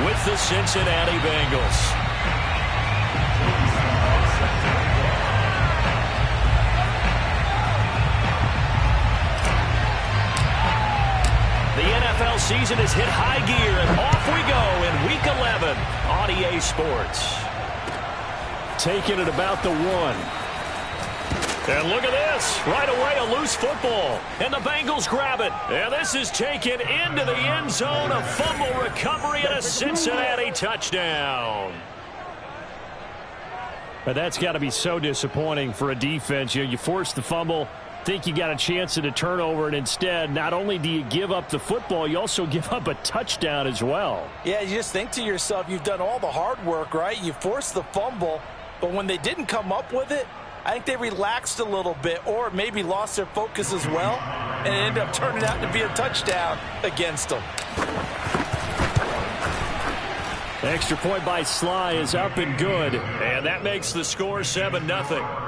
with the Cincinnati Bengals. The NFL season has hit high gear, and off we go in Week 11 on EA Sports. Taking it about the 1. And look at this. Right away, a loose football. And the Bengals grab it. And this is taken into the end zone. A fumble recovery and a Cincinnati touchdown. But that's got to be so disappointing for a defense. You force the fumble, think you got a chance at a turnover, and instead, not only do you give up the football, you also give up a touchdown as well. Yeah, you just think to yourself, you've done all the hard work, right? You forced the fumble, but when they didn't come up with it, I think they relaxed a little bit or maybe lost their focus as well, and it ended up turning out to be a touchdown against them. Extra point by Sly is up and good, and that makes the score 7-0.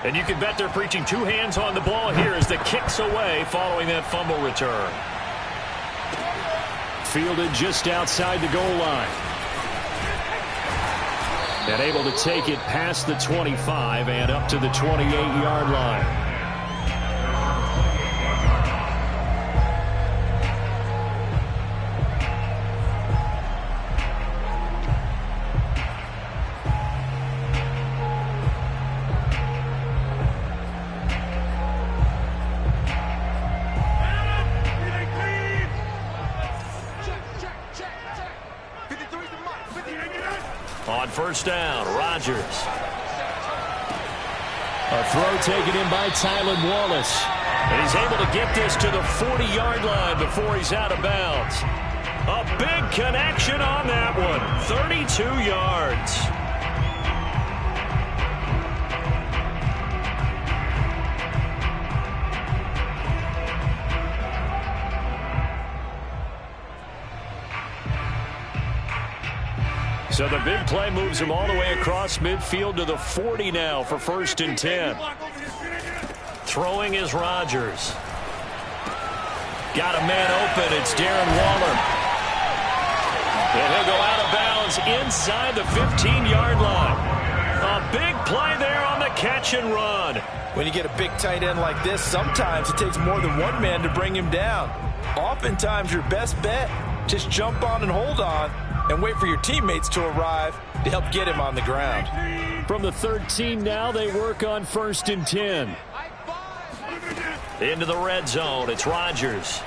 And you can bet they're preaching two hands on the ball here as the kick's away following that fumble return. Fielded just outside the goal line. And able to take it past the 25 and up to the 28-yard line. On first down, Rodgers. A throw taken in by Tylan Wallace. And he's able to get this to the 40-yard line before he's out of bounds. A big connection on that one. 32 yards. So the big play moves him all the way across midfield to the 40 now for 1st and 10. Throwing is Rodgers. Got a man open. It's Darren Waller. And he'll go out of bounds inside the 15-yard line. A big play there on the catch and run. When you get a big tight end like this, sometimes it takes more than one man to bring him down. Oftentimes your best bet, just jump on and hold on and wait for your teammates to arrive to help get him on the ground. From the 13 now, they work on 1st and 10. Into the red zone, it's Rodgers.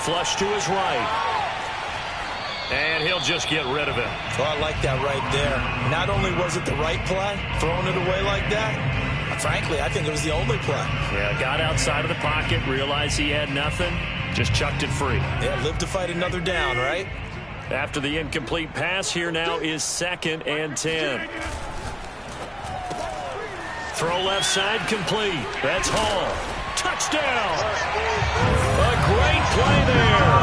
Flush to his right. And he'll just get rid of it. Oh, I like that right there. Not only was it the right play, throwing it away like that, frankly, I think it was the only play. Yeah, got outside of the pocket, realized he had nothing, just chucked it free. Yeah, live to fight another down, right? After the incomplete pass, here now is 2nd and 10. Throw left side complete. That's Hall. Touchdown! A great play there.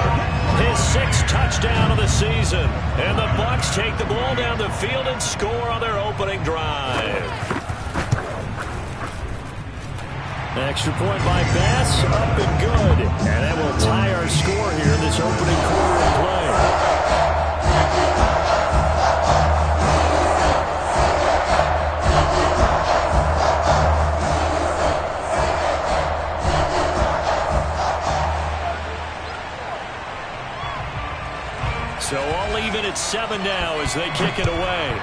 His 6th touchdown of the season. And the Bucs take the ball down the field and score on their opening drive. Extra point by Bass, up and good. And that will tie our score here in this opening quarter of play. So all even at 7 now as they kick it away.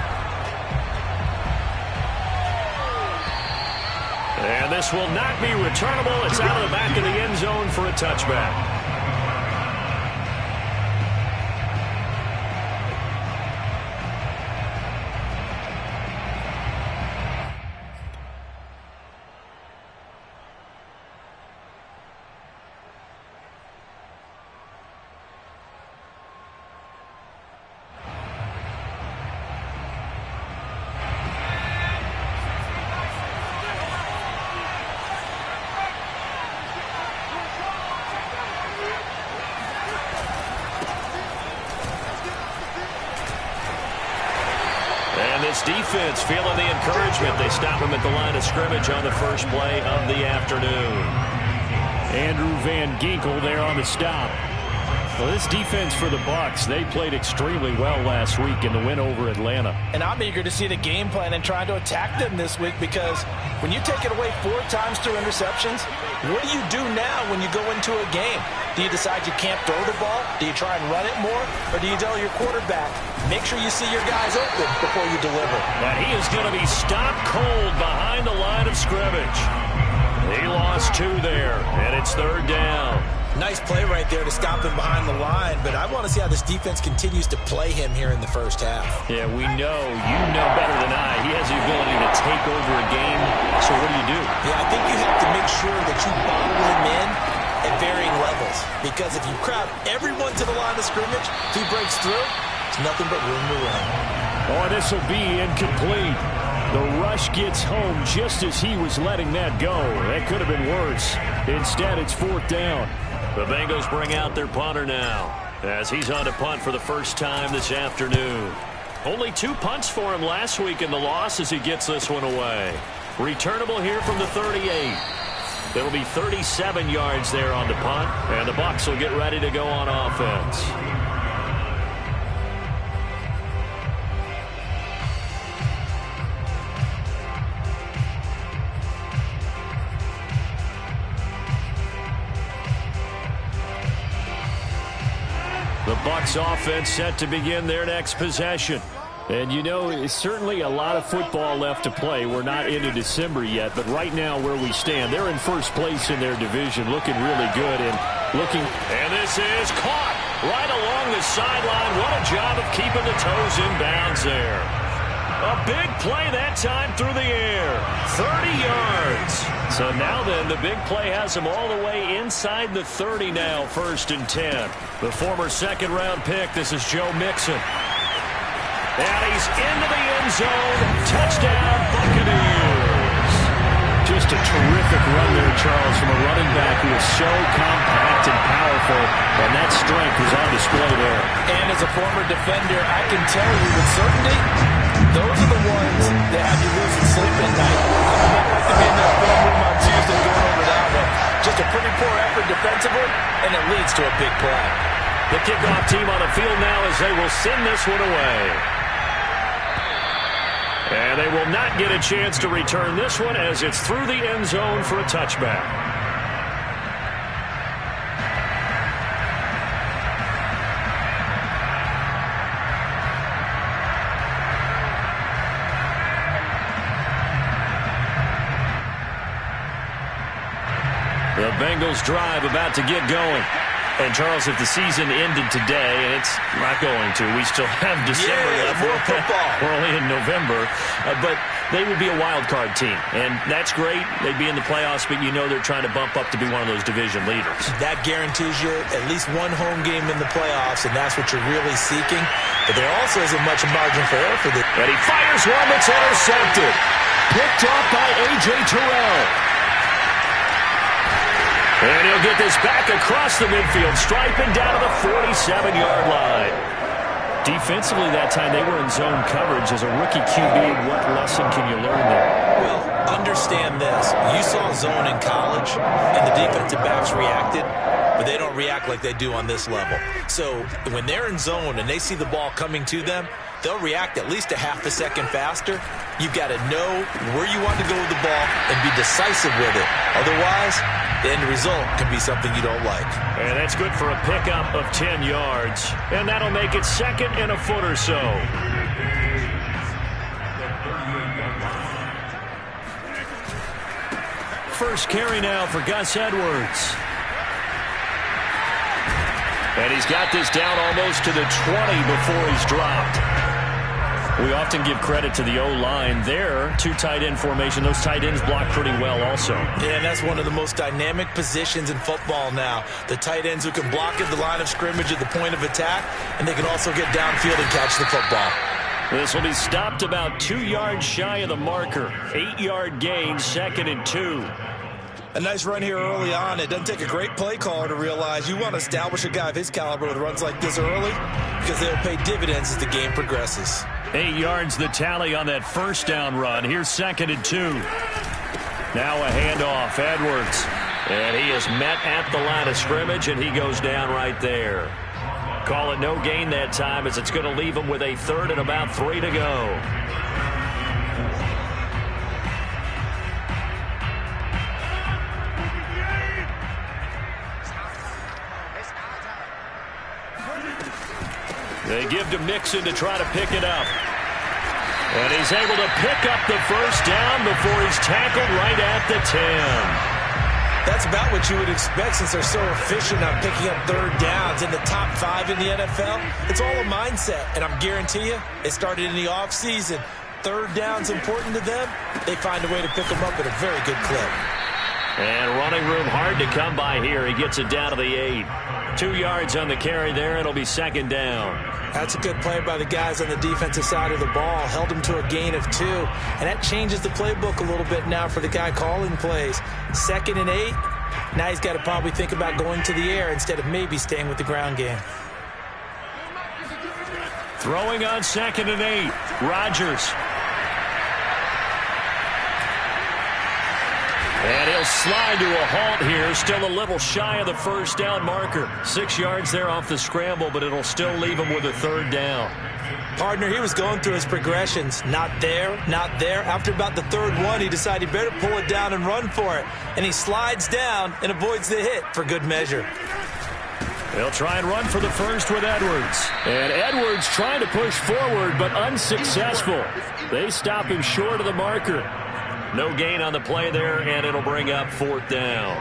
And this will not be returnable. It's out of the back of the end zone for a touchback. defense feeling the encouragement. They stop him at the line of scrimmage on the first play of the afternoon. Andrew Van Ginkel there on the stop. Well, this defense for the Bucs, they played extremely well last week in the win over Atlanta. And I'm eager to see the game plan and trying to attack them this week, because when you take it away 4 times through interceptions, what do you do now when you go into a game? Do you decide you can't throw the ball? Do you try and run it more? Or do you tell your quarterback, make sure you see your guys open before you deliver? And he is going to be stopped cold behind the line of scrimmage. He lost 2 there, and it's 3rd down. Nice play right there to stop him behind the line, but I want to see how this defense continues to play him here in the first half. Yeah, we know. You know better than I. He has the ability to take over a game. So what do? Yeah, I think you have to make sure that you bottle him in at varying levels, because if you crowd everyone to the line of scrimmage, if he breaks through, it's nothing but room to run. Oh, this will be incomplete. The rush gets home just as he was letting that go. That could have been worse. Instead, it's 4th down. The Bengals bring out their punter now, as he's on to punt for the first time this afternoon. Only 2 punts for him last week in the loss as he gets this one away. Returnable here from the 38. It'll be 37 yards there on the punt, and the Bucs will get ready to go on offense. The Bucs offense set to begin their next possession. And you know, it's certainly a lot of football left to play. We're not into December yet, but right now where we stand, they're in first place in their division, looking really good and looking. And this is caught right along the sideline. What a job of keeping the toes in bounds there. A big play that time through the air. 30 yards. So now then, the big play has him all the way inside the 30 now, 1st and 10. The former second-round pick, this is Joe Mixon. And he's into the end zone. Touchdown, Buccaneers. Just a terrific run there, Charles, from a running back who is so compact and powerful, and that strength was on display there. And as a former defender, I can tell you with certainty, those are the ones that have you losing sleep at night. I don't like to be in that film room on Tuesday going over that one. Just a pretty poor effort defensively, and it leads to a big play. The kickoff team on the field now as they will send this one away. And they will not get a chance to return this one as it's through the end zone for a touchback. The Bengals drive about to get going. And, Charles, if the season ended today, and it's not going to, we still have December left. More football. We're only in November. But they would be a wild card team. And that's great. They'd be in the playoffs, but you know they're trying to bump up to be one of those division leaders. That guarantees you at least one home game in the playoffs, and that's what you're really seeking. But there also isn't much margin for error for this. And he fires one that's intercepted. Picked off by A.J. Terrell. And he'll get this back across the midfield stripe and down to the 47-yard line. Defensively that time, they were in zone coverage. As a rookie QB, what lesson can you learn there? Well, understand this. You saw zone in college, and the defensive backs reacted, but they don't react like they do on this level. So when they're in zone and they see the ball coming to them, they'll react at least a half a second faster. You've got to know where you want to go with the ball and be decisive with it. Otherwise, the end result can be something you don't like. And that's good for a pickup of 10 yards. And that'll make it 2nd and a foot or so. First carry now for Gus Edwards. And he's got this down almost to the 20 before he's dropped. We often give credit to the O-line there. 2 tight end formation. Those tight ends block pretty well also. Yeah, and that's one of the most dynamic positions in football now. The tight ends who can block at the line of scrimmage at the point of attack, and they can also get downfield and catch the football. This will be stopped about 2 yards shy of the marker. 8-yard gain, 2nd and 2. A nice run here early on. It doesn't take a great play caller to realize you want to establish a guy of his caliber with runs like this early, because they'll pay dividends as the game progresses. 8 yards the tally on that first down run. Here's 2nd and 2. Now a handoff. Edwards. And he is met at the line of scrimmage, and he goes down right there. Call it no gain that time, as it's going to leave him with a 3rd and about 3 to go. They give to Mixon to try to pick it up. And he's able to pick up the first down before he's tackled right at the 10. That's about what you would expect since they're so efficient on picking up 3rd downs in the top 5 in the NFL. It's all a mindset, and I'm guarantee you, it started in the offseason. 3rd down's important to them. They find a way to pick them up at a very good clip. And running room hard to come by here. He gets it down to the 8. 2 yards on the carry there. It'll be 2nd down. That's a good play by the guys on the defensive side of the ball. Held him to a gain of 2. And that changes the playbook a little bit now for the guy calling plays. 2nd and 8. Now he's got to probably think about going to the air instead of maybe staying with the ground game. Throwing on 2nd and 8. Rodgers. And he'll slide to a halt here. Still a little shy of the first down marker. 6 yards there off the scramble, but it'll still leave him with a 3rd down. Partner, he was going through his progressions. Not there, not there. After about the 3rd one, he decided he better pull it down and run for it. And he slides down and avoids the hit for good measure. They'll try and run for the first with Edwards. And Edwards trying to push forward, but unsuccessful. They stop him short of the marker. No gain on the play there, and it'll bring up 4th down.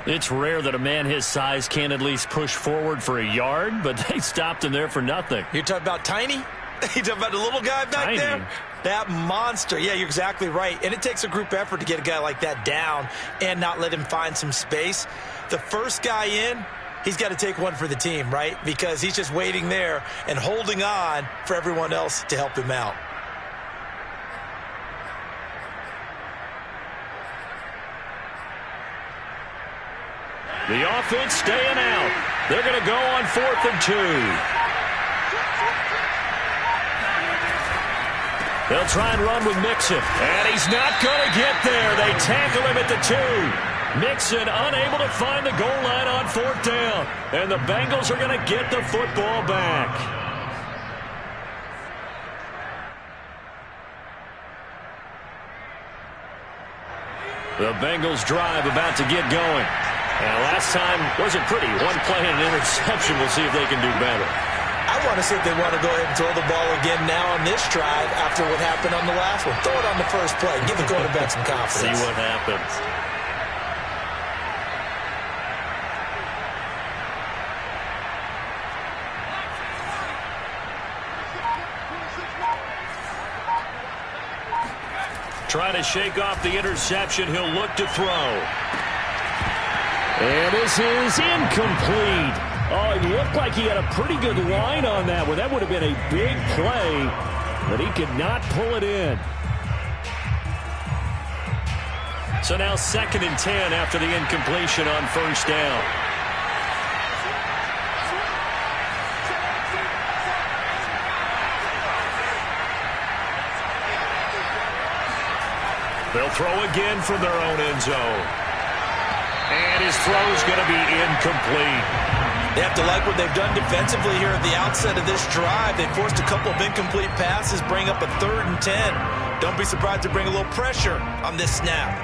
It's rare that a man his size can at least push forward for a yard, but they stopped him there for nothing. You're talking about Tiny? You talking about the little guy back there? That monster. Yeah, you're exactly right. And it takes a group effort to get a guy like that down and not let him find some space. The first guy in, he's got to take one for the team, right? Because he's just waiting there and holding on for everyone else to help him out. The offense staying out. They're going to go on 4th and 2. They'll try and run with Mixon. And he's not going to get there. They tackle him at the 2. Mixon unable to find the goal line on 4th down. And the Bengals are going to get the football back. The Bengals drive about to get going. And last time wasn't pretty. One play and an interception. We'll see if they can do better. I want to see if they want to go ahead and throw the ball again now on this drive after what happened on the last one. Throw it on the first play. Give the quarterback some confidence. See what happens. Trying to shake off the interception. He'll look to throw. And this is incomplete. Oh, it looked like he had a pretty good line on that one. That would have been a big play, but he could not pull it in. So now 2nd and 10 after the incompletion on 1st down. They'll throw again from their own end zone. And his throw's going to be incomplete. They have to like what they've done defensively here at the outset of this drive. They forced a couple of incomplete passes, bring up a 3rd and 10. Don't be surprised to bring a little pressure on this snap.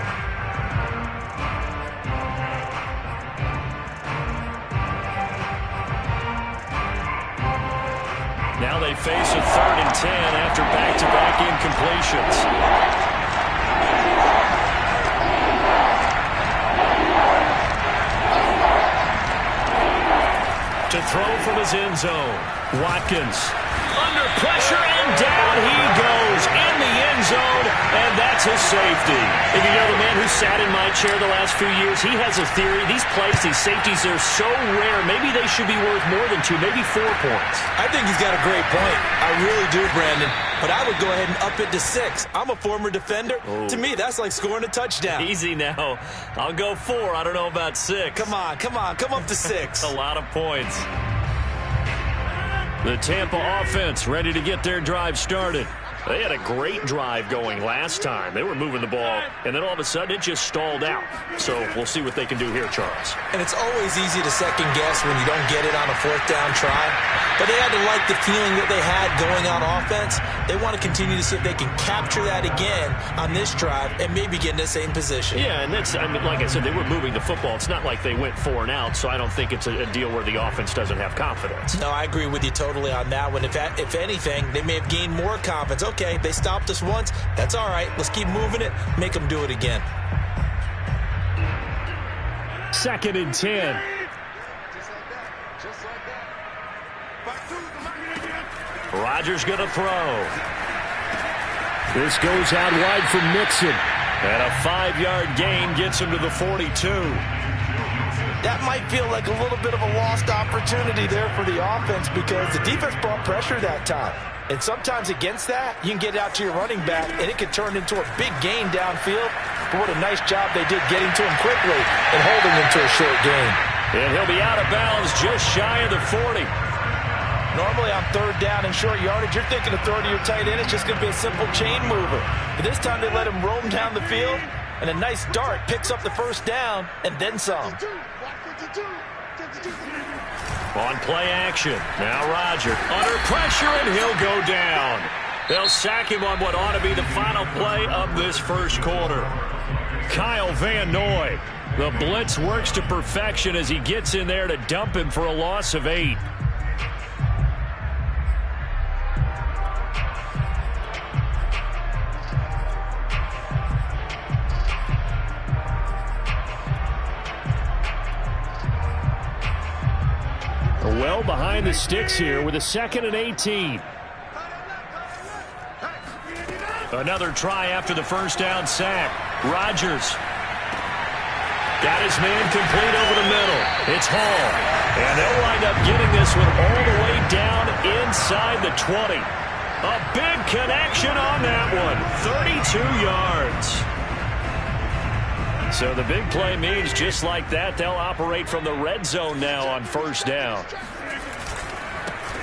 Now they face a 3rd and 10 after back-to-back incompletions. To throw from his end zone. Watkins under pressure, and down he goes in the end zone, and that's his safety. If you know the man who sat in my chair the last few years, he has a theory. These plays, these safeties, they're so rare. Maybe they should be worth more than 2, maybe 4 points. I think he's got a great point. I really do, Brandon. But I would go ahead and up it to 6. I'm a former defender. Oh. To me, that's like scoring a touchdown. Easy now. I'll go 4. I don't know about 6. Come on. Come up to 6. A lot of points. The Tampa offense ready to get their drive started. They had a great drive going last time. They were moving the ball, and then all of a sudden it just stalled out. So we'll see what they can do here, Charles. And it's always easy to second guess when you don't get it on a fourth down try. But they had to like the feeling that they had going on offense. They want to continue to see if they can capture that again on this drive and maybe get in the same position. Yeah, and that's, I mean, like I said, they were moving the football. It's not like they went 4 and out, so I don't think it's a deal where the offense doesn't have confidence. No, I agree with you totally on that one. If anything, they may have gained more confidence. Okay, they stopped us once. That's all right. Let's keep moving it. Make them do it again. 2nd and 10. Rodgers going to throw. This goes out wide from Mixon. And a 5-yard gain gets him to the 42. That might feel like a little bit of a lost opportunity there for the offense because the defense brought pressure that time. And sometimes against that, you can get out to your running back, and it can turn into a big gain downfield. But what a nice job they did getting to him quickly and holding him to a short gain. And he'll be out of bounds just shy of the 40. Normally on 3rd down and short yardage, you're thinking of throwing to your tight end. It's just going to be a simple chain mover. But this time they let him roam down the field, and a nice dart picks up the 1st down and then some. On play action. Now Rodgers under pressure, and he'll go down. They'll sack him on what ought to be the final play of this 1st quarter. Kyle Van Noy. The blitz works to perfection as he gets in there to dump him for a loss of 8. Well behind the sticks here with a 2nd and 18. Another try after the 1st down sack. Rodgers got his man complete over the middle. It's Hall. And they'll wind up getting this one all the way down inside the 20. A big connection on that one. 32 yards. So the big play means just like that, they'll operate from the red zone now on 1st down.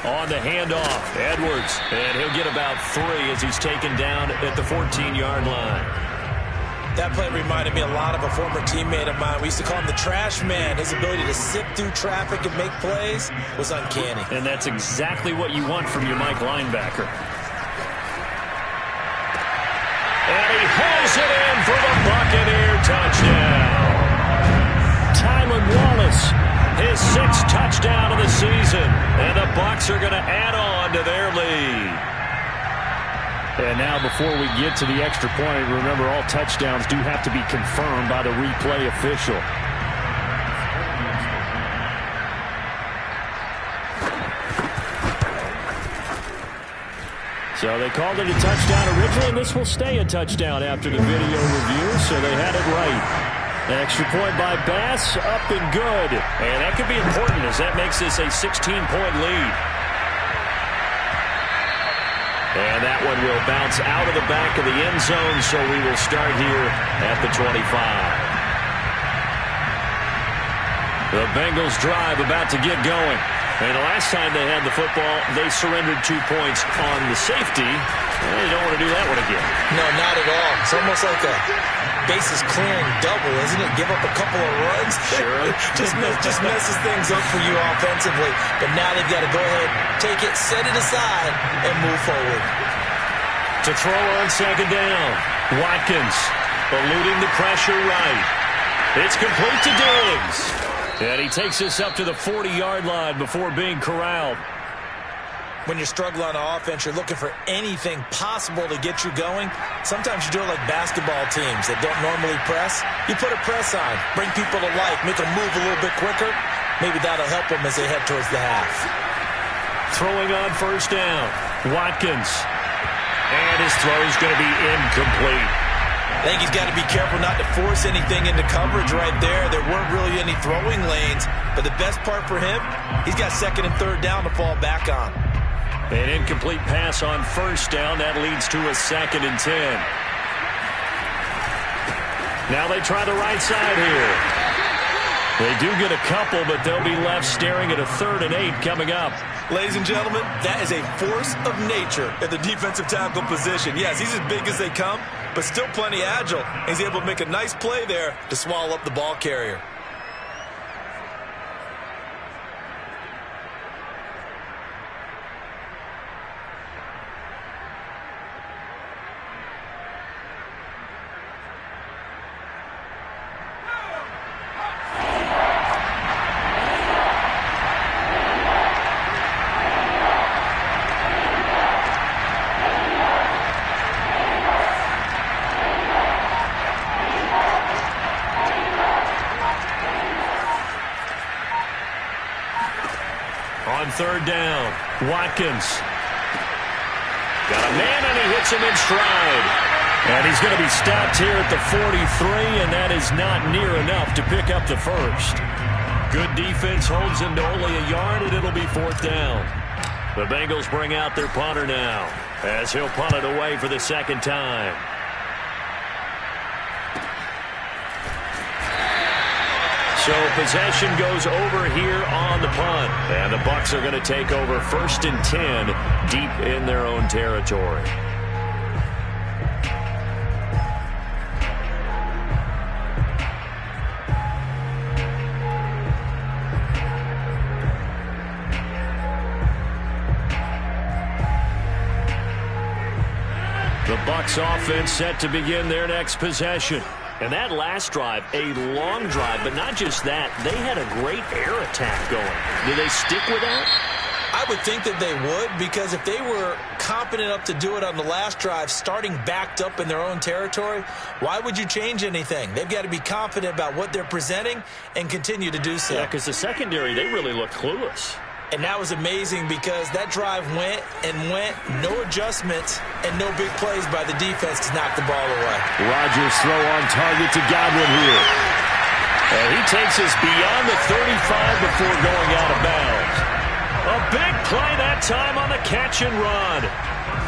On the handoff, Edwards, and he'll get about 3 as he's taken down at the 14-yard line. That play reminded me a lot of a former teammate of mine. We used to call him the trash man. His ability to sift through traffic and make plays was uncanny. And that's exactly what you want from your Mike linebacker. And he hauls it in for the Buccaneer touchdown. Tylan Wallace, his 6th touchdown of the season. And the Bucs are going to add on to their lead. And now before we get to the extra point, remember all touchdowns do have to be confirmed by the replay official. So they called it a touchdown originally, and this will stay a touchdown after the video review, so they had it right. An extra point by Bass, up and good. And that could be important as that makes this a 16-point lead. And that one will bounce out of the back of the end zone, so we will start here at the 25. The Bengals drive about to get going. And the last time they had the football, they surrendered 2 points on the safety. They don't want to do that one again. No, not at all. It's almost like a bases clearing double, isn't it? Give up a couple of runs. Sure. just messes things up for you offensively. But now they've got to go ahead, take it, set it aside, and move forward. To throw on 2nd down. Watkins eluding the pressure right. It's complete to Diggs. And he takes us up to the 40-yard line before being corralled. When you're struggling on offense, you're looking for anything possible to get you going. Sometimes you do it like basketball teams that don't normally press. You put a press on, bring people to life, make them move a little bit quicker. Maybe that'll help them as they head towards the half. Throwing on 1st down. Watkins. And his throw's going to be incomplete. I think he's got to be careful not to force anything into coverage right there. There weren't really any throwing lanes. But the best part for him, he's got 2nd and 3rd down to fall back on. An incomplete pass on 1st down. That leads to a 2nd and 10. Now they try the right side here. They do get a couple, but they'll be left staring at a 3rd and 8 coming up. Ladies and gentlemen, that is a force of nature at the defensive tackle position. Yes, he's as big as they come, but still plenty agile. He's able to make a nice play there to swallow up the ball carrier. On third down, Watkins. Got a man, and he hits him in stride. And he's going to be stopped here at the 43, and that is not near enough to pick up the first. Good defense holds him to only a yard, and it'll be fourth down. The Bengals bring out their punter now, as he'll punt it away for the second time. So possession goes over here on the punt. And the Bucs are going to take over 1st and 10 deep in their own territory. The Bucs offense set to begin their next possession. And that last drive, a long drive, but not just that. They had a great air attack going. Do they stick with that? I would think that they would, because if they were competent enough to do it on the last drive, starting backed up in their own territory, why would you change anything? They've got to be confident about what they're presenting and continue to do so. Yeah, because the secondary, they really look clueless. And that was amazing because that drive went and went, no adjustments, and no big plays by the defense to knock the ball away. Rodgers throw on target to Godwin here. And he takes us beyond the 35 before going out of bounds. A big play that time on the catch and run.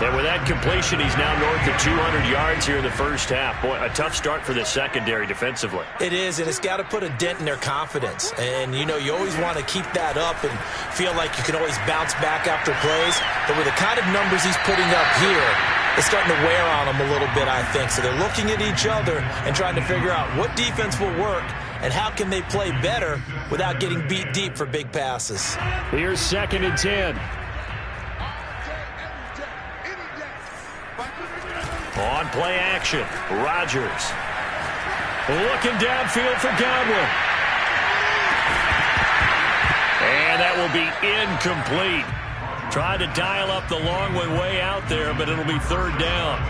And with that completion, he's now north of 200 yards here in the first half. Boy, a tough start for the secondary defensively. It is, and it's got to put a dent in their confidence. And, you know, you always want to keep that up and feel like you can always bounce back after plays. But with the kind of numbers he's putting up here, it's starting to wear on them a little bit, I think. So they're looking at each other and trying to figure out what defense will work and how can they play better without getting beat deep for big passes. Here's 2nd and 10. On play action, Rodgers. Looking downfield for Godwin. And that will be incomplete. Tried to dial up the long one way out there, but it'll be 3rd down.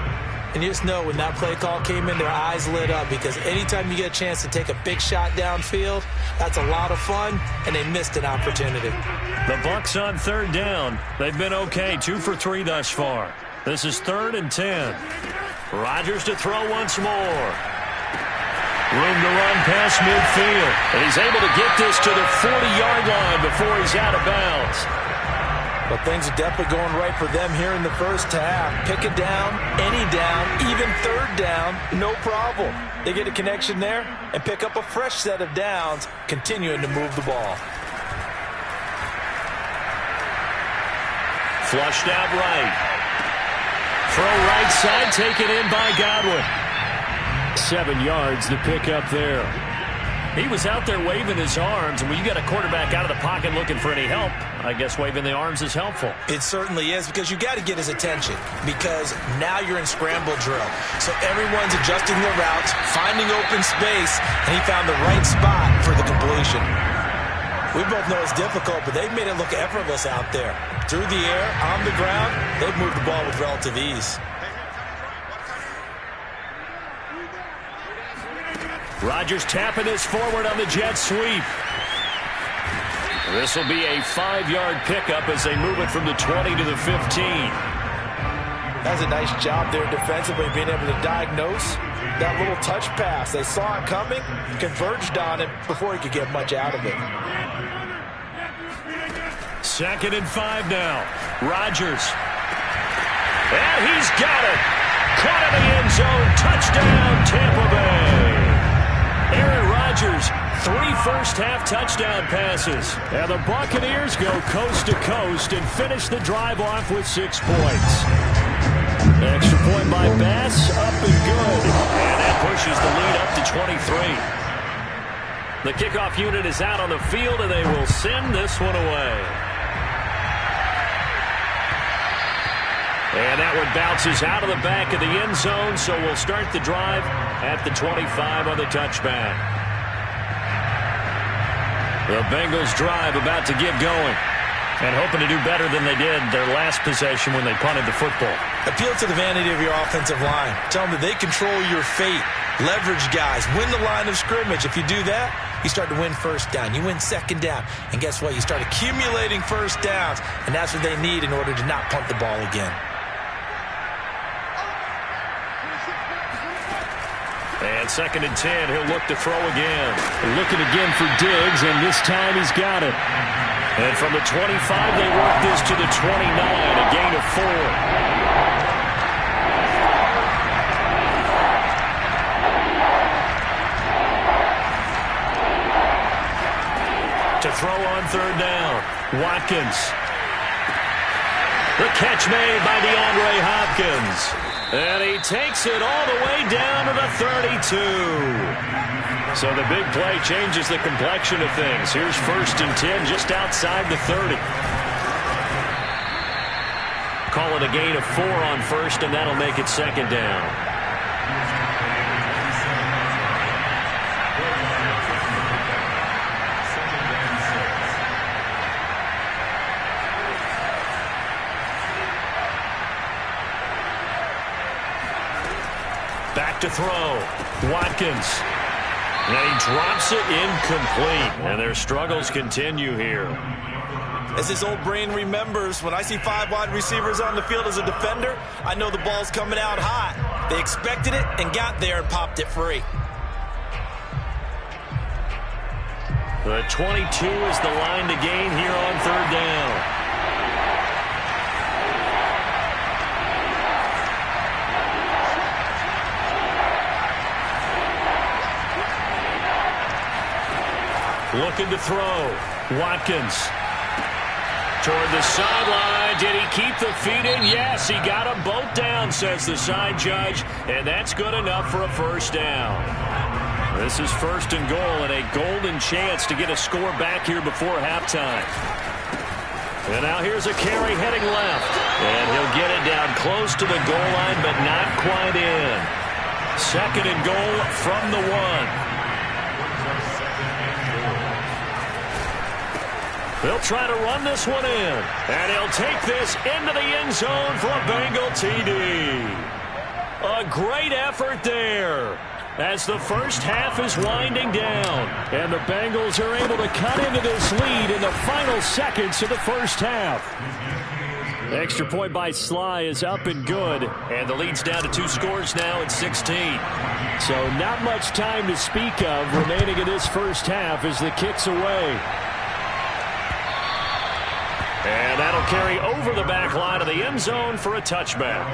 And you just know when that play call came in, their eyes lit up, because anytime you get a chance to take a big shot downfield, that's a lot of fun, and they missed an opportunity. The Bucs on 3rd down. They've been okay, 2 for 3 thus far. This is 3rd and 10. Rodgers to throw once more. Room to run past midfield. And he's able to get this to the 40-yard line before he's out of bounds. Well, things are definitely going right for them here in the first half. Pick it down, any down, even 3rd down, no problem. They get a connection there and pick up a fresh set of downs, continuing to move the ball. Flushed out right. Throw right side, taken in by Godwin. 7 yards to pick up there. He was out there waving his arms, and when you got a quarterback out of the pocket looking for any help, I guess waving the arms is helpful. It certainly is, because you got to get his attention, because now you're in scramble drill. So everyone's adjusting their routes, finding open space, and he found the right spot for the completion. We both know it's difficult, but they've made it look effortless out there. Through the air, on the ground, they've moved the ball with relative ease. Rodgers tapping this forward on the jet sweep. This will be a 5-yard pickup as they move it from the 20 to the 15. That's a nice job there defensively, being able to diagnose that little touch pass. They saw it coming, converged on it before he could get much out of it. 2nd and 5 now. Rodgers. And he's got it. Caught in the end zone. Touchdown, Tampa Bay. Aaron Rodgers 3 first-half touchdown passes. And the Buccaneers go coast to coast and finish the drive off with 6 points. Extra point by Bass, up and good. And that pushes the lead up to 23. The kickoff unit is out on the field, and they will send this one away. And that one bounces out of the back of the end zone, so we'll start the drive at the 25 on the touchback. The Bengals drive about to get going, and hoping to do better than they did their last possession when they punted the football. Appeal to the vanity of your offensive line. Tell them that they control your fate. Leverage guys. Win the line of scrimmage. If you do that, you start to win first down. You win second down. And guess what? You start accumulating first downs, and that's what they need in order to not punt the ball again. And 2nd and 10, he'll look to throw again. Looking again for Diggs, and this time he's got it. And from the 25, they work this to the 29, a gain of 4. To throw on 3rd down, Watkins. The catch made by DeAndre Hopkins. And he takes it all the way down to the 32. So the big play changes the complexion of things. Here's 1st and 10 just outside the 30. Call it a gain of 4 on 1st, and that'll make it 2nd down. Back to throw. Watkins. And he drops it incomplete. And their struggles continue here. As his old brain remembers, when I see 5 wide receivers on the field as a defender, I know the ball's coming out hot. They expected it and got there and popped it free. The 22 is the line to gain here on 3rd down. Looking to throw. Watkins. Toward the sideline. Did he keep the feet in? Yes, he got them both down, says the side judge. And that's good enough for a 1st down. This is 1st and goal, and a golden chance to get a score back here before halftime. And now here's a carry heading left. And he'll get it down close to the goal line, but not quite in. 2nd and goal from the 1. They'll try to run this one in. And he'll take this into the end zone for a Bengal TD. A great effort there as the first half is winding down. And the Bengals are able to cut into this lead in the final seconds of the first half. Extra point by Sly is up and good. And the lead's down to 2 scores now at 16. So not much time to speak of remaining in this first half as the kick's away. And that'll carry over the back line of the end zone for a touchback.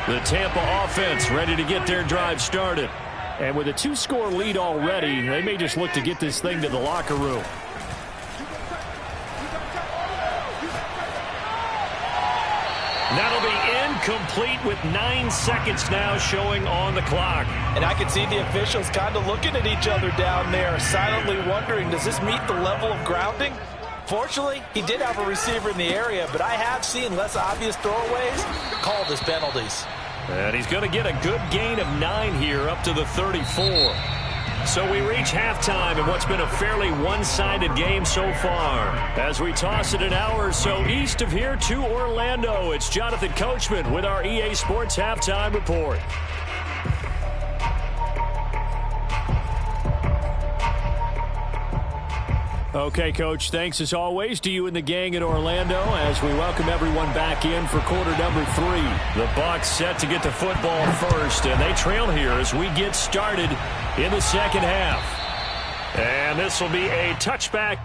The Tampa offense ready to get their drive started. And with a 2-score lead already, they may just look to get this thing to the locker room. That'll be incomplete with 9 seconds now showing on the clock. And I can see the officials kind of looking at each other down there, silently wondering, does this meet the level of grounding? Fortunately, he did have a receiver in the area, but I have seen less obvious throwaways called as penalties. And he's going to get a good gain of 9 here up to the 34. So we reach halftime in what's been a fairly one-sided game so far. As we toss it an hour or so east of here to Orlando, it's Jonathan Coachman with our EA Sports Halftime Report. Okay, Coach, thanks as always to you and the gang in Orlando as we welcome everyone back in for quarter number 3. The Bucs set to get the football first, and they trail here as we get started in the second half. And this will be a touchback.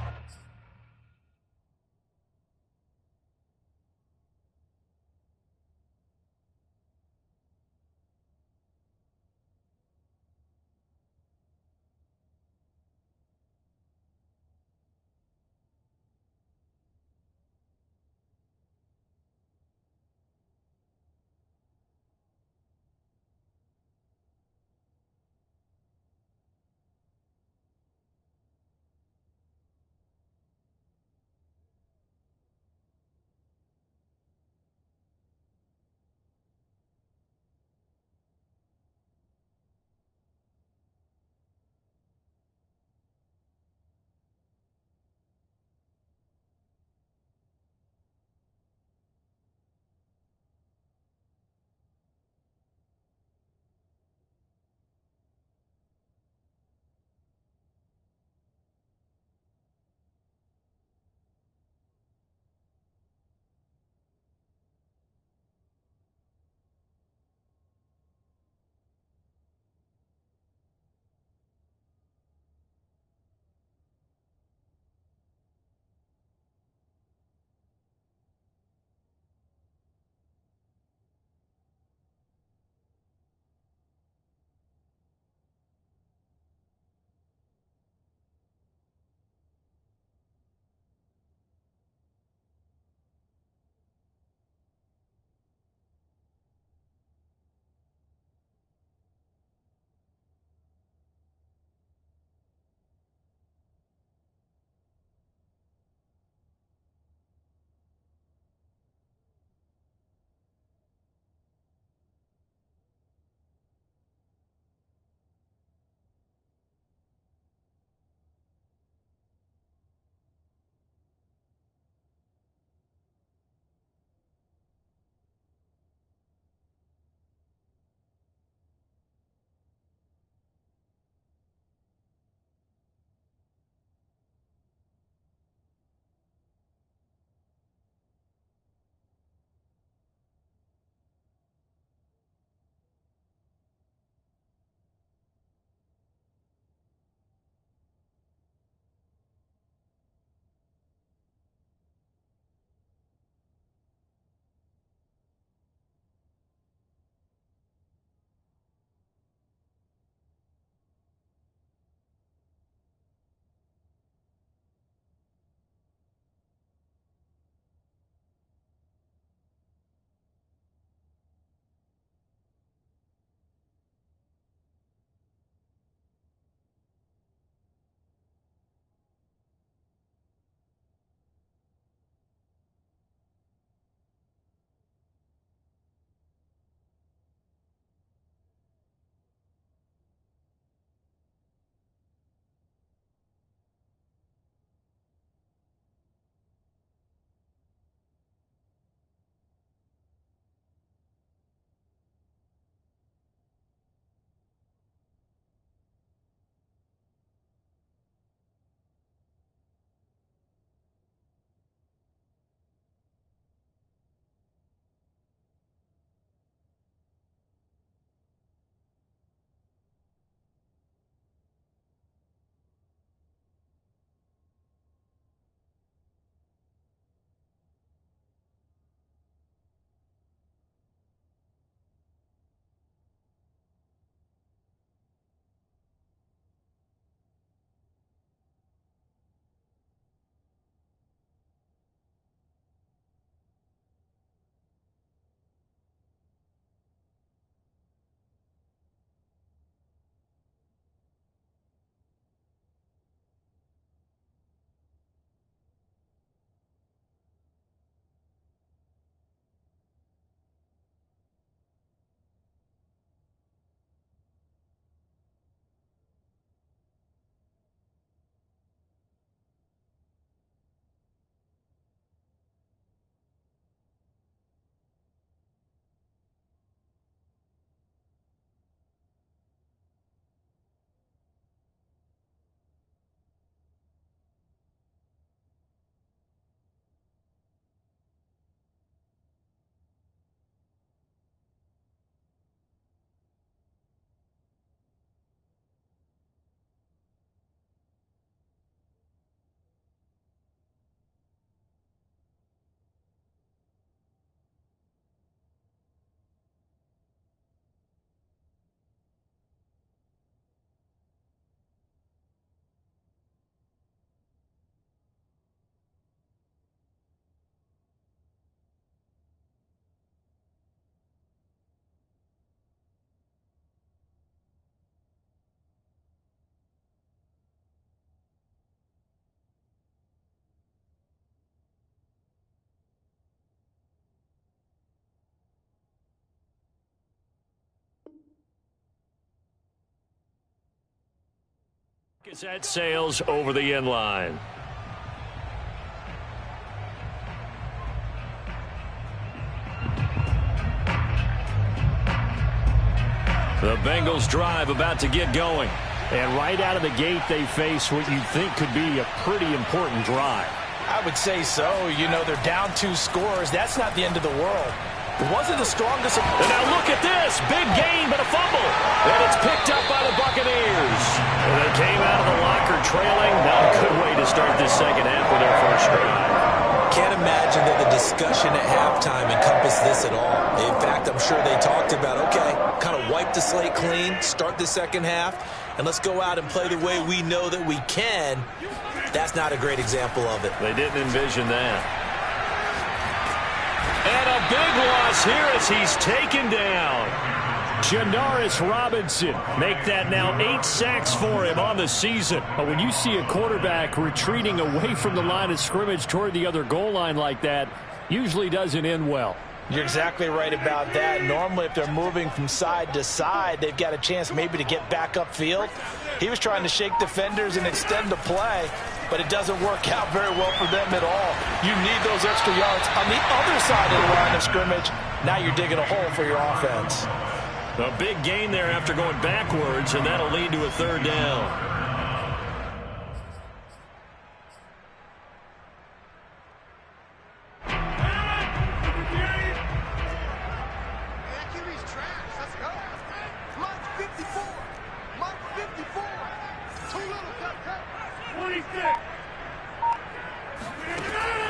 That sails over the end line. The Bengals drive about to get going. And right out of the gate, they face what you think could be a pretty important drive. I would say so. You know, they're down 2 scores. That's not the end of the world. It wasn't the strongest. And now look at this. Big gain, but a fumble. And it's picked up by the Buccaneers. And they came out of the locker trailing. Not a good way to start this second half with their first drive. Can't imagine that the discussion at halftime encompassed this at all. In fact, I'm sure they talked about, okay, kind of wipe the slate clean, start the second half, and let's go out and play the way we know that we can. That's not a great example of it. They didn't envision that. And a big loss here as he's taken down. Janarius Robinson, make that now 8 sacks for him on the season. But when you see a quarterback retreating away from the line of scrimmage toward the other goal line like that, usually doesn't end well. You're exactly right about that. Normally, if they're moving from side to side, they've got a chance maybe to get back upfield. He was trying to shake defenders and extend the play, but it doesn't work out very well for them at all. You need those extra yards on the other side of the line of scrimmage. Now you're digging a hole for your offense. A big gain there after going backwards, and that'll lead to a third down.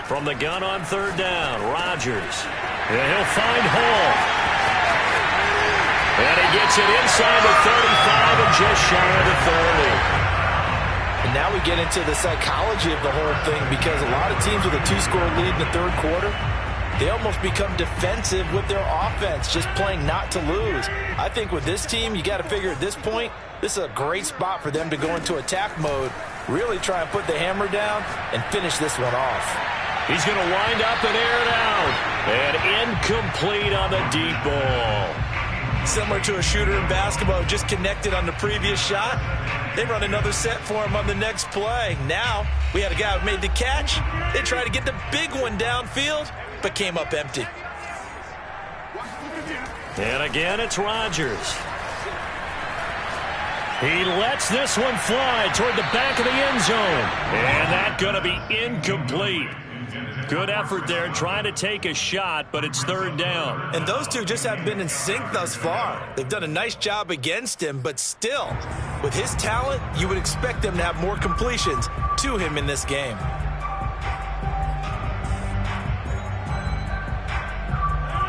From the gun on third down, Rodgers. And he'll find Hall. And he gets it inside the 35 and just shy of the 30. And now we get into the psychology of the whole thing, because a lot of teams with a 2-score lead in the third quarter, they almost become defensive with their offense, just playing not to lose. I think with this team, you got to figure at this point, this is a great spot for them to go into attack mode, really try and put the hammer down and finish this one off. He's going to wind up and air it out. And incomplete on the deep ball. Similar to a shooter in basketball who just connected on the previous shot. They run another set for him on the next play. Now, we had a guy who made the catch. They tried to get the big one downfield, but came up empty. And again, it's Rodgers. He lets this one fly toward the back of the end zone. And that's going to be incomplete. Good effort there, trying to take a shot, but it's third down. And those two just haven't been in sync thus far. They've done a nice job against him, but still, with his talent, you would expect them to have more completions to him in this game.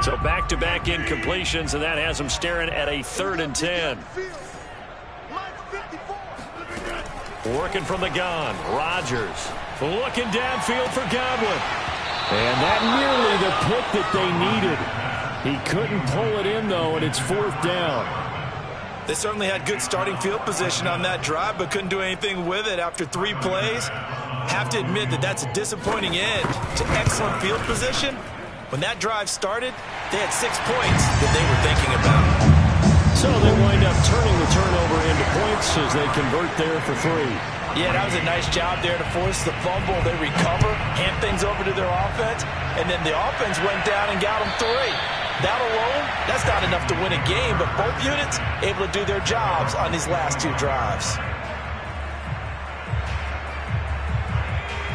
So back-to-back incompletions, and that has him staring at a 3rd and 10. Working from the gun, Rodgers looking downfield for Godwin. And that nearly the pick that they needed. He couldn't pull it in, though, and it's 4th down. They certainly had good starting field position on that drive, but couldn't do anything with it after 3 plays. Have to admit that that's a disappointing end to excellent field position. When that drive started, they had 6 points that they were thinking about. So they wind up turning the turnover into points as they convert there for 3. Yeah, that was a nice job there to force the fumble. They recover, hand things over to their offense, and then the offense went down and got them 3. That alone, that's not enough to win a game, but both units able to do their jobs on these last 2 drives.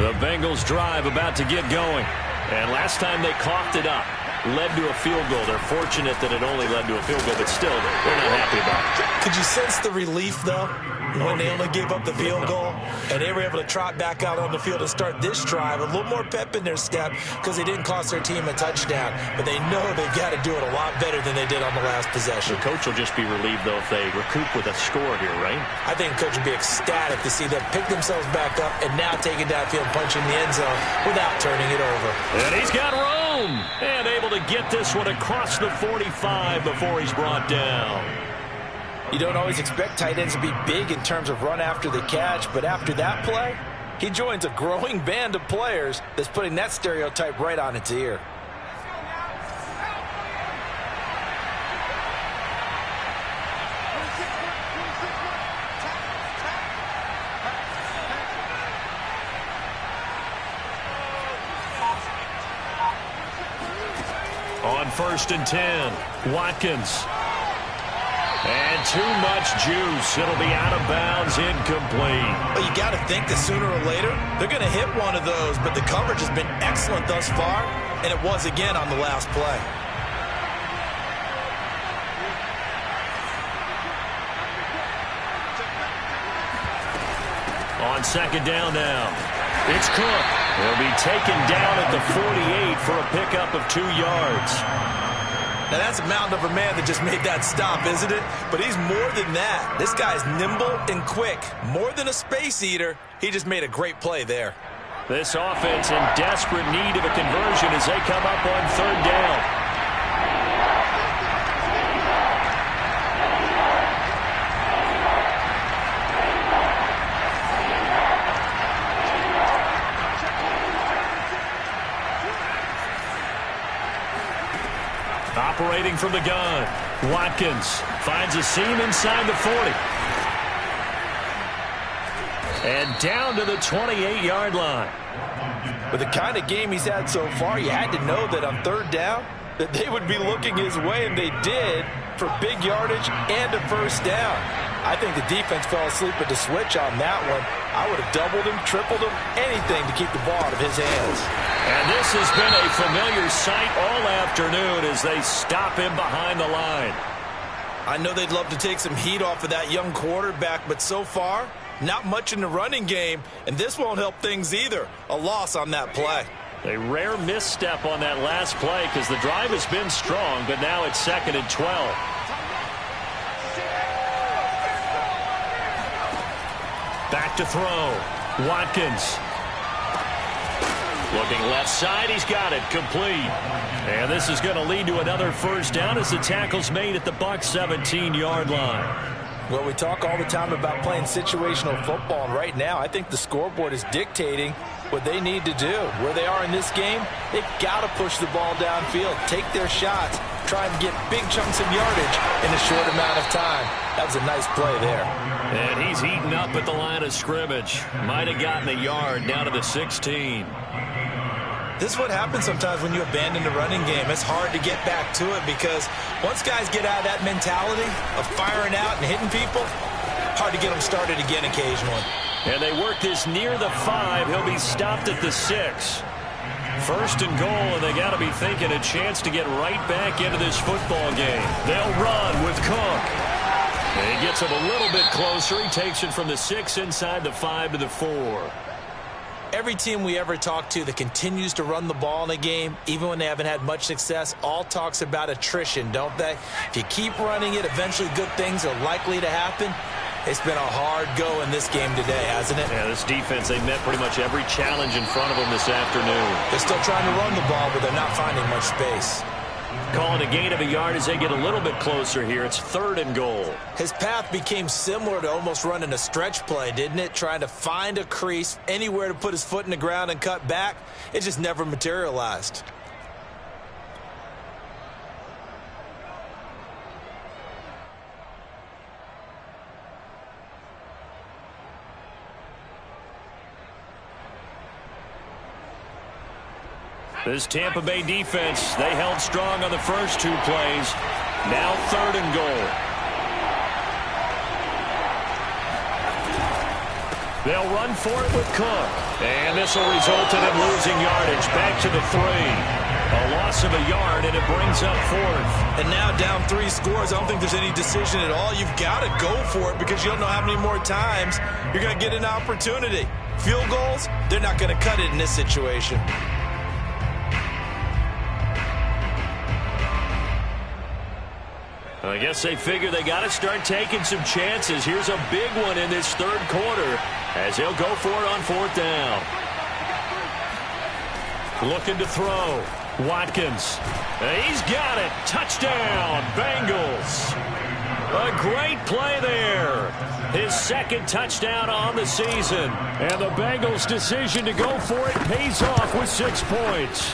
The Bengals drive about to get going. And last time they coughed it up, led to a field goal. They're fortunate that it only led to a field goal, but still, they're not happy about it. Could you sense the relief, though, when they only gave up the field goal and they were able to trot back out on the field and start this drive? A little more pep in their step because they didn't cost their team a touchdown, but they know they've got to do it a lot better than they did on the last possession. The coach will just be relieved, though, if they recoup with a score here, right? I think the coach would be ecstatic to see them pick themselves back up and now take it downfield, punching the end zone without turning it over. And he's got room and able to get this one across the 45 before he's brought down. You don't always expect tight ends to be big in terms of run after the catch, but after that play, he joins a growing band of players that's putting that stereotype right on its ear. 1st and 10. Watkins. And too much juice. It'll be out of bounds, incomplete. Well, you got to think that sooner or later they're going to hit one of those, but the coverage has been excellent thus far, and it was again on the last play. On 2nd down now, it's Cook. He'll be taken down at the 48 for a pickup of 2 yards. Now, that's a mountain of a man that just made that stop, isn't it? But he's more than that. This guy's nimble and quick. More than a space eater, he just made a great play there. This offense in desperate need of a conversion as they come up on 3rd down. Operating from the gun, Watkins finds a seam inside the 40. And down to the 28-yard line. With the kind of game he's had so far, you had to know that on 3rd down that they would be looking his way, and they did, for big yardage and a 1st down. I think the defense fell asleep at the switch on that one. I would have doubled him, tripled him, anything to keep the ball out of his hands. And this has been a familiar sight all afternoon as they stop him behind the line. I know they'd love to take some heat off of that young quarterback, but so far, not much in the running game, and this won't help things either. A loss on that play. A rare misstep on that last play because the drive has been strong, but now it's 2nd and 12. Back to throw. Watkins. Looking left side, he's got it, complete. And this is going to lead to another 1st down as the tackle's made at the Bucs 17-yard line. Well, we talk all the time about playing situational football, and right now I think the scoreboard is dictating what they need to do. Where they are in this game, they've got to push the ball downfield, take their shots, try and get big chunks of yardage in a short amount of time. That was a nice play there. And he's eaten up at the line of scrimmage. Might have gotten a yard down to the 16. This is what happens sometimes when you abandon the running game. It's hard to get back to it because once guys get out of that mentality of firing out and hitting people, hard to get them started again occasionally. And they work this near the 5. He'll be stopped at the 6. 1st and goal, and they got to be thinking a chance to get right back into this football game. They'll run with Cook. And he gets him a little bit closer. He takes it from the 6 inside the 5 to the 4. Every team we ever talk to that continues to run the ball in a game, even when they haven't had much success, all talks about attrition, don't they? If you keep running it, eventually good things are likely to happen. It's been a hard go in this game today, hasn't it? Yeah, this defense, they met pretty much every challenge in front of them this afternoon. They're still trying to run the ball, but they're not finding much space. Calling a gain of a yard as they get a little bit closer here. It's 3rd and goal. His path became similar to almost running a stretch play, didn't it? Trying to find a crease, anywhere to put his foot in the ground and cut back. It just never materialized. This Tampa Bay defense, they held strong on the first 2 plays. Now 3rd and goal. They'll run for it with Cook. And this will result in him losing yardage. Back to the 3. A loss of a yard, and it brings up 4th. And now down 3 scores. I don't think there's any decision at all. You've got to go for it because you don't know how many more times you're going to get an opportunity. Field goals, they're not going to cut it in this situation. I guess they figure they got to start taking some chances. Here's a big one in this 3rd quarter as they'll go for it on 4th down. Looking to throw. Watkins. He's got it. Touchdown, Bengals. A great play there. His 2nd touchdown on the season. And the Bengals' decision to go for it pays off with 6 points.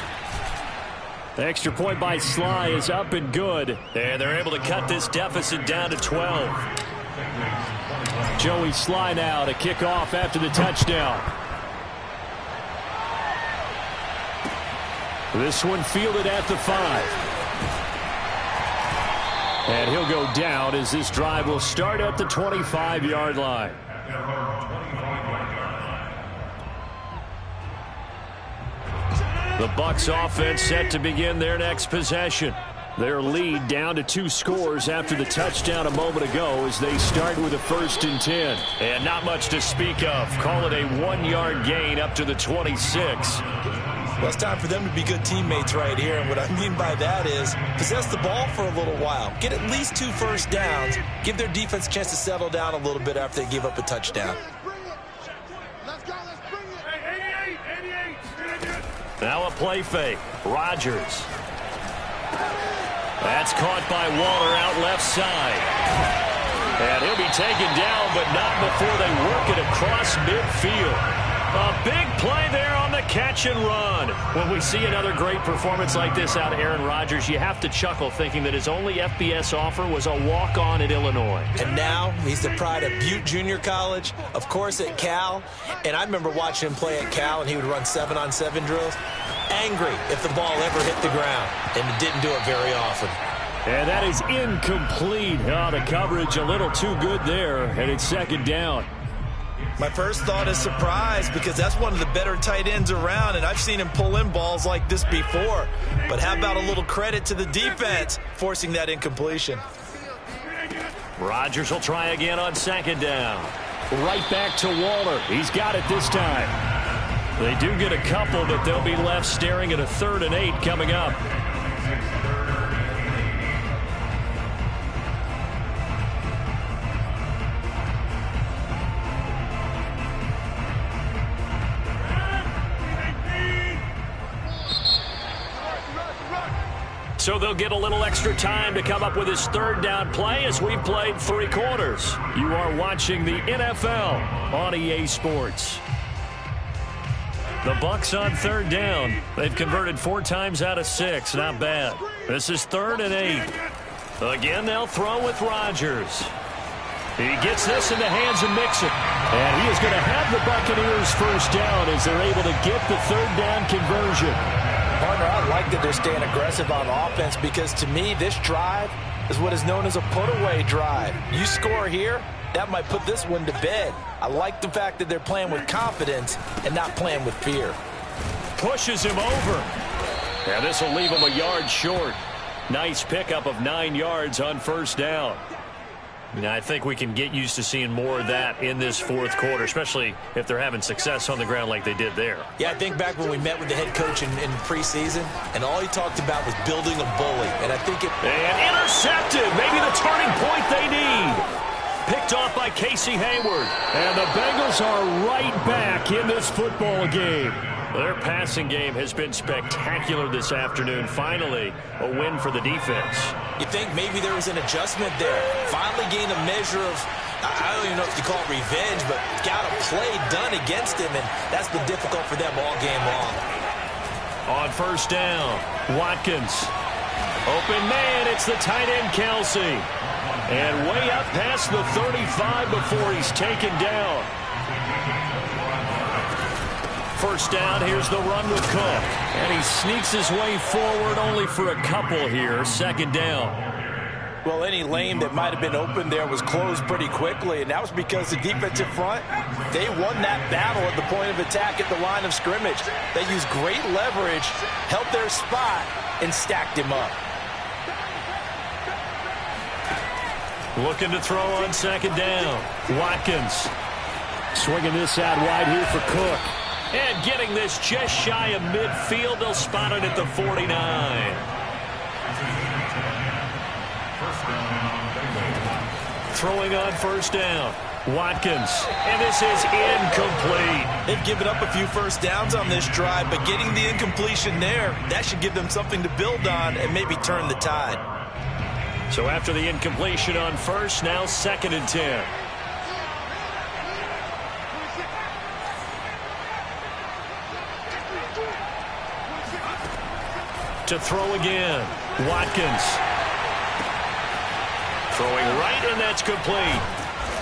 The extra point by Sly is up and good. And they're able to cut this deficit down to 12. Joey Sly now to kick off after the touchdown. This one fielded at the 5. And he'll go down as this drive will start at the 25-yard line. The Bucs offense set to begin their next possession. Their lead down to 2 scores after the touchdown a moment ago as they start with a 1st and 10. And not much to speak of. Call it a 1-yard gain up to the 26. Well, it's time for them to be good teammates right here. And what I mean by that is possess the ball for a little while. Get at least 2 first downs. Give their defense a chance to settle down a little bit after they give up a touchdown. Now a play fake. Rodgers. That's caught by Waller out left side. And he'll be taken down, but not before they work it across midfield. A big play there on the catch and run. When we see another great performance like this out of Aaron Rodgers, you have to chuckle thinking that his only FBS offer was a walk-on at Illinois. And now he's the pride of Butte Junior College, of course at Cal. And I remember watching him play at Cal, and he would run 7-on-7 drills. Angry if the ball ever hit the ground, and it didn't do it very often. And that is incomplete. Oh, the coverage a little too good there, and it's 2nd down. My first thought is surprise, because that's one of the better tight ends around, and I've seen him pull in balls like this before. But how about a little credit to the defense forcing that incompletion? Rodgers will try again on 2nd down. Right back to Waller. He's got it this time. They do get a couple, but they'll be left staring at a 3rd and 8 coming up. So they'll get a little extra time to come up with his 3rd down play as we've played 3 quarters. You are watching the NFL on EA Sports. The Bucs on 3rd down. They've converted 4 times out of 6. Not bad. This is 3rd and 8. Again, they'll throw with Rodgers. He gets this in the hands of Mixon. And he is going to have the Buccaneers 1st down as they're able to get the 3rd down conversion. Partner, I like that they're staying aggressive on offense because, to me, this drive is what is known as a put-away drive. You score here, that might put this one to bed. I like the fact that they're playing with confidence and not playing with fear. Pushes him over. And this will leave him a yard short. Nice pickup of 9 yards on 1st down. Now, I think we can get used to seeing more of that in this 4th quarter, especially if they're having success on the ground like they did there. Yeah, I think back when we met with the head coach in preseason, and all he talked about was building a bully. And I think it... And intercepted. Maybe the turning point they need. Picked off by Casey Hayward. And the Bengals are right back in this football game. Their passing game has been spectacular this afternoon. Finally, a win for the defense. You think maybe there was an adjustment there. Finally gained a measure of, I don't even know if you call it revenge, but got a play done against him, and that's been difficult for them all game long. On 1st down, Watkins. Open man, it's the tight end Kelsey. And way up past the 35 before he's taken down. 1st down, here's the run with Cook. And he sneaks his way forward only for a couple here. 2nd down. Well, any lane that might have been open there was closed pretty quickly, and that was because the defensive front, they won that battle at the point of attack at the line of scrimmage. They used great leverage, held their spot, and stacked him up. Looking to throw on 2nd down. Watkins. Swinging this out wide here for Cook. And getting this just shy of midfield. They'll spot it at the 49. Throwing on 1st down. Watkins. And this is incomplete. They've given up a few 1st downs on this drive, but getting the incompletion there, that should give them something to build on and maybe turn the tide. So after the incompletion on 1st, now 2nd and 10. To throw again. Watkins. Throwing right, and that's complete.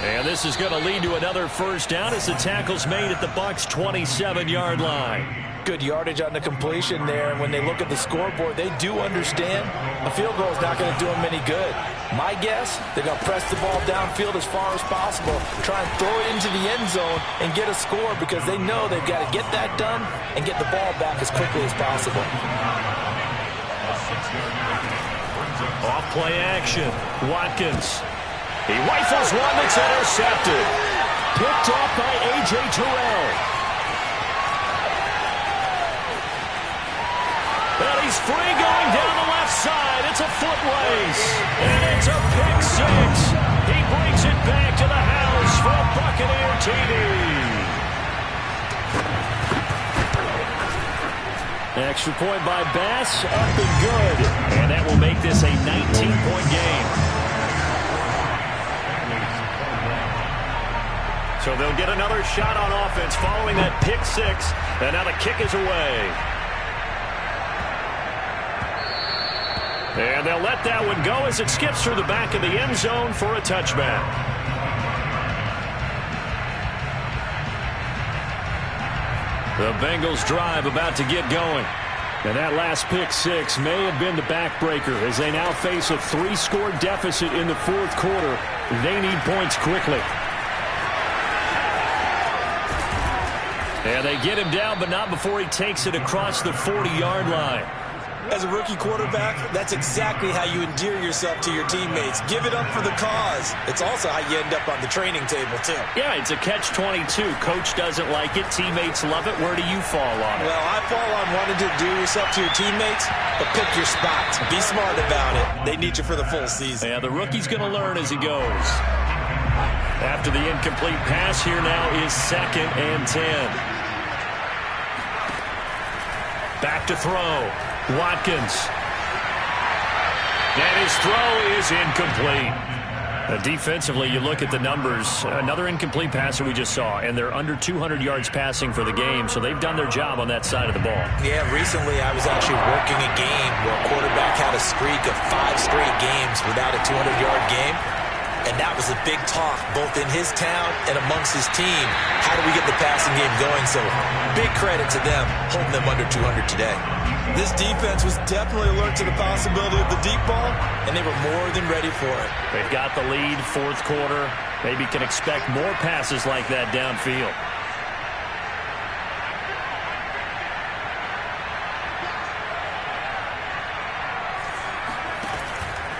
And this is going to lead to another 1st down as the tackle's made at the Bucs' 27-yard line. Good yardage on the completion there, and when they look at the scoreboard, they do understand a field goal is not going to do them any good. My guess, they're going to press the ball downfield as far as possible, try and throw it into the end zone and get a score because they know they've got to get that done and get the ball back as quickly as possible. Off play action. Watkins. He rifles one that's intercepted. Picked off by A.J. Terrell. And he's free going down the left side. It's a foot race. And it's a pick six. He brings it back to the house for a Buccaneer TD. Extra point by Bass. Up and good. And that will make this a 19-point game. So they'll get another shot on offense following that pick six. And now the kick is away. And they'll let that one go as it skips through the back of the end zone for a touchback. The Bengals drive about to get going. And that last pick six may have been the backbreaker as they now face a 3-score deficit in the fourth quarter. They need points quickly. And they get him down, but not before he takes it across the 40-yard line. As a rookie quarterback, that's exactly how you endear yourself to your teammates. Give it up for the cause. It's also how you end up on the training table, too. Yeah, it's a catch-22. Coach doesn't like it. Teammates love it. Where do you fall on it? Well, I fall on wanting to endear yourself to your teammates, but pick your spots. Be smart about it. They need you for the full season. Yeah, the rookie's going to learn as he goes. After the incomplete pass, here now is 2nd and 10. Back to throw. Watkins. And his throw is incomplete. Defensively, you look at the numbers. Another incomplete passer we just saw, and they're under 200 yards passing for the game, so they've done their job on that side of the ball. Yeah, recently I was actually working a game where a quarterback had a streak of 5 straight games without a 200-yard game. And that was a big talk, both in his town and amongst his team. How do we get the passing game going? So big credit to them, holding them under 200 today. This defense was definitely alert to the possibility of the deep ball, and they were more than ready for it. They've got the lead, fourth quarter. Maybe can expect more passes like that downfield.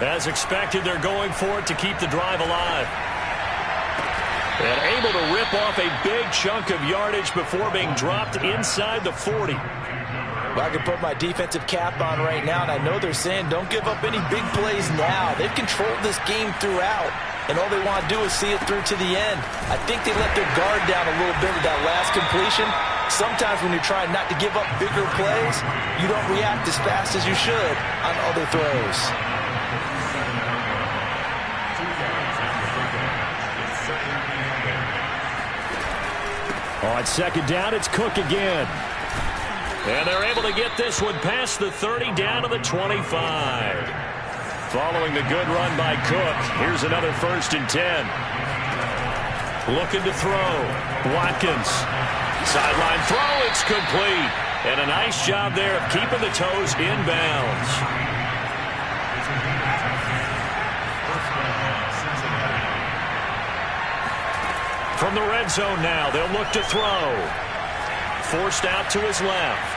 As expected, they're going for it to keep the drive alive. And able to rip off a big chunk of yardage before being dropped inside the 40. Well, I can put my defensive cap on right now, and I know they're saying don't give up any big plays now. They've controlled this game throughout, and all they want to do is see it through to the end. I think they let their guard down a little bit with that last completion. Sometimes when you're trying not to give up bigger plays, you don't react as fast as you should on other throws. On 2nd down, it's Cook again. And they're able to get this one past the 30 down to the 25. Following the good run by Cook, here's another 1st and 10. Looking to throw. Watkins. Sideline throw, it's complete. And a nice job there of keeping the toes inbounds. From the red zone now, they'll look to throw. Forced out to his left.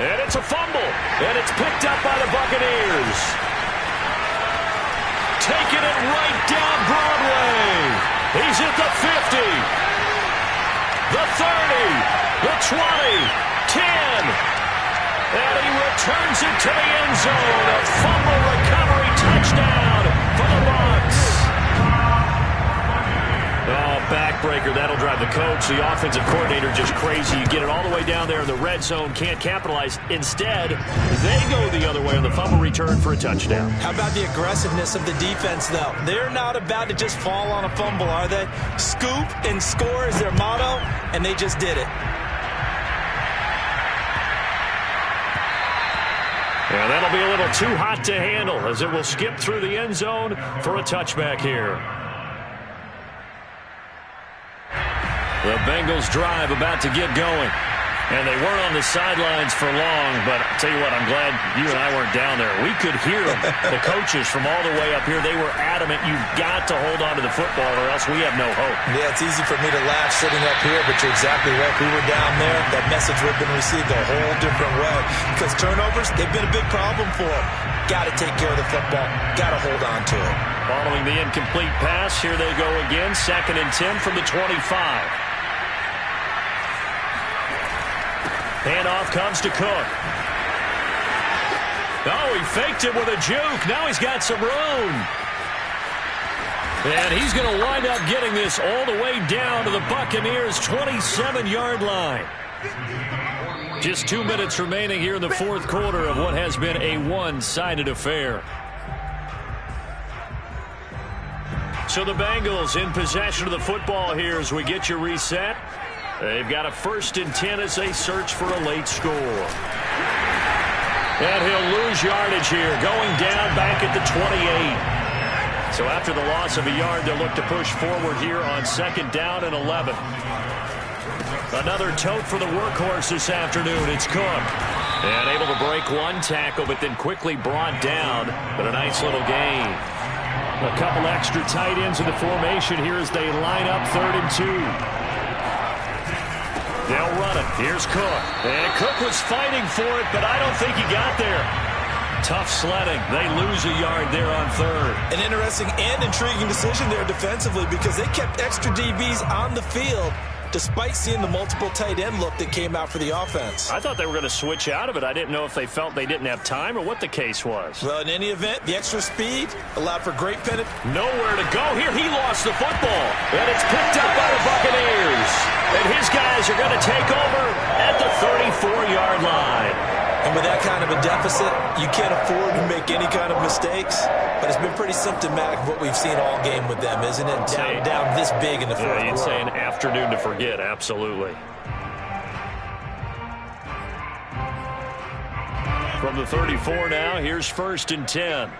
And it's a fumble. And it's picked up by the Buccaneers. Taking it right down Broadway. He's at the 50. The 30. The 20. 10. And he returns it to the end zone. A fumble recovery touchdown for the Bucs. Oh, backbreaker. That'll drive the coach, the offensive coordinator, just crazy. You get it all the way down there in the red zone, can't capitalize. Instead, they go the other way on the fumble return for a touchdown. How about the aggressiveness of the defense, though? They're not about to just fall on a fumble, are they? Scoop and score is their motto, and they just did it. And that'll be a little too hot to handle as it will skip through the end zone for a touchback here. The Bengals drive about to get going. And they weren't on the sidelines for long, but I'll tell you what, I'm glad you and I weren't down there. We could hear them, the coaches from all the way up here. They were adamant, you've got to hold on to the football or else we have no hope. Yeah, it's easy for me to laugh sitting up here, but you're exactly right. If we were down there, that message would have been received a whole different way. Because turnovers, they've been a big problem for them. Got to take care of the football. Got to hold on to it. Following the incomplete pass, here they go again. 2nd and 10 from the 25. Handoff comes to Cook. Oh, he faked it with a juke. Now he's got some room. And he's going to wind up getting this all the way down to the Buccaneers' 27-yard line. Just 2 minutes remaining here in the fourth quarter of what has been a one-sided affair. So the Bengals in possession of the football here as we get you reset. They've got a 1st and 10 as they search for a late score. And he'll lose yardage here, going down back at the 28. So after the loss of a yard, they'll look to push forward here on 2nd down and 11. Another tote for the workhorse this afternoon. It's Cook. And able to break one tackle, but then quickly brought down. But a nice little gain. A couple extra tight ends in the formation here as they line up 3rd and 2. They'll run it. Here's Cook. And Cook was fighting for it, but I don't think he got there. Tough sledding. They lose a yard there on 3rd. An interesting and intriguing decision there defensively because they kept extra DBs on the field despite seeing the multiple tight end look that came out for the offense. I thought they were going to switch out of it. I didn't know if they felt they didn't have time or what the case was. Well, in any event, the extra speed allowed for great penetration. Nowhere to go here. He lost the football. And it's picked up by the Buccaneers. And his guys are going to take over at the 34-yard line. And with that kind of a deficit, you can't afford to make any kind of mistakes. But it's been pretty symptomatic of what we've seen all game with them, isn't it? Down this big in the fourth quarter. Yeah, you'd say an afternoon to forget, absolutely. From the 34 now, here's 1st and 10.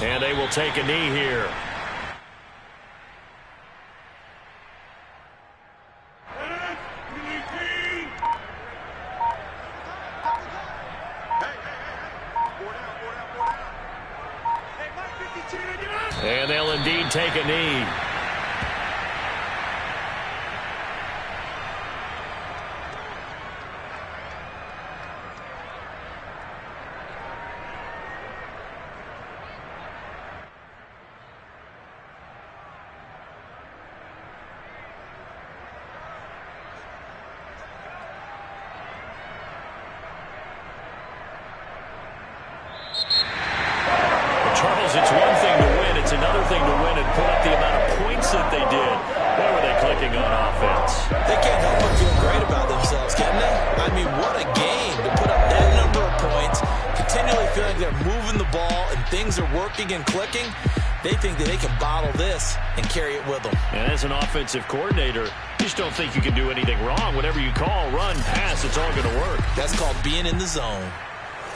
And they will take a knee here. And they'll indeed take a knee. Charles, it's one thing to win. It's another thing to win and put up the amount of points that they did. Boy, were they clicking on offense. They can't help but feel great about themselves, can they? I mean, what a game to put up that number of points, continually feeling they're moving the ball and things are working and clicking. They think that they can bottle this and carry it with them. And as an offensive coordinator, you just don't think you can do anything wrong. Whatever you call, run, pass, it's all going to work. That's called being in the zone.